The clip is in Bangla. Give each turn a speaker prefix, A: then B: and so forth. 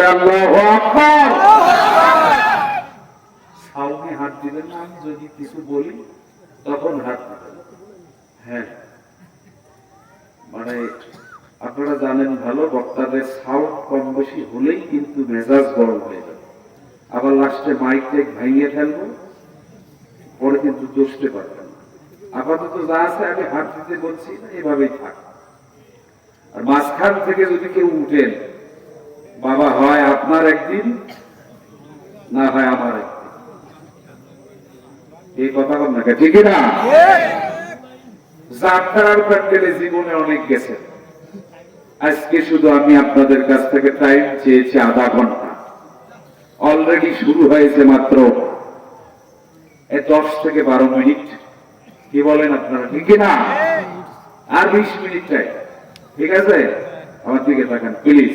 A: জোরে আল্লাহু আকবার। সামনে হাত দিবেন না, আমি যদি কিছু বলি তখন হাত দিবেন। হ্যাঁ, মানে আপনারা জানেন ভালো, বক্তাদের সাউন্ড কম বেশি হলেই কিন্তু মেজাজ গরম হয়ে যাবে, আবার লাস্টে মাইক টেক ভাঙিয়ে ফেলবো, পরে কিন্তু দোষতে পারবেন না। আপাতত যা আছে আমি হাত দিতে বলছি না, এভাবেই থাক। আর মাঝখান থেকে যদি কেউ উঠেন, বাবা হয় আপনার একদিন, না হয় আমার একদিন। এই কথা বল না, ঠিক না? যাত্রার প্যান্ডেলে জীবনে অনেক গেছে, আজকে শুধু আমি আপনাদের কাছ থেকে টাইম চেয়েছি আধা ঘন্টা, অলরেডি শুরু হয়েছে মাত্র 10 থেকে 12 মিনিট। কি বলেন আপনারা, ঠিক না? আর 20 মিনিট টাইম, ঠিক আছে? আমার দিকে তাকান প্লিজ।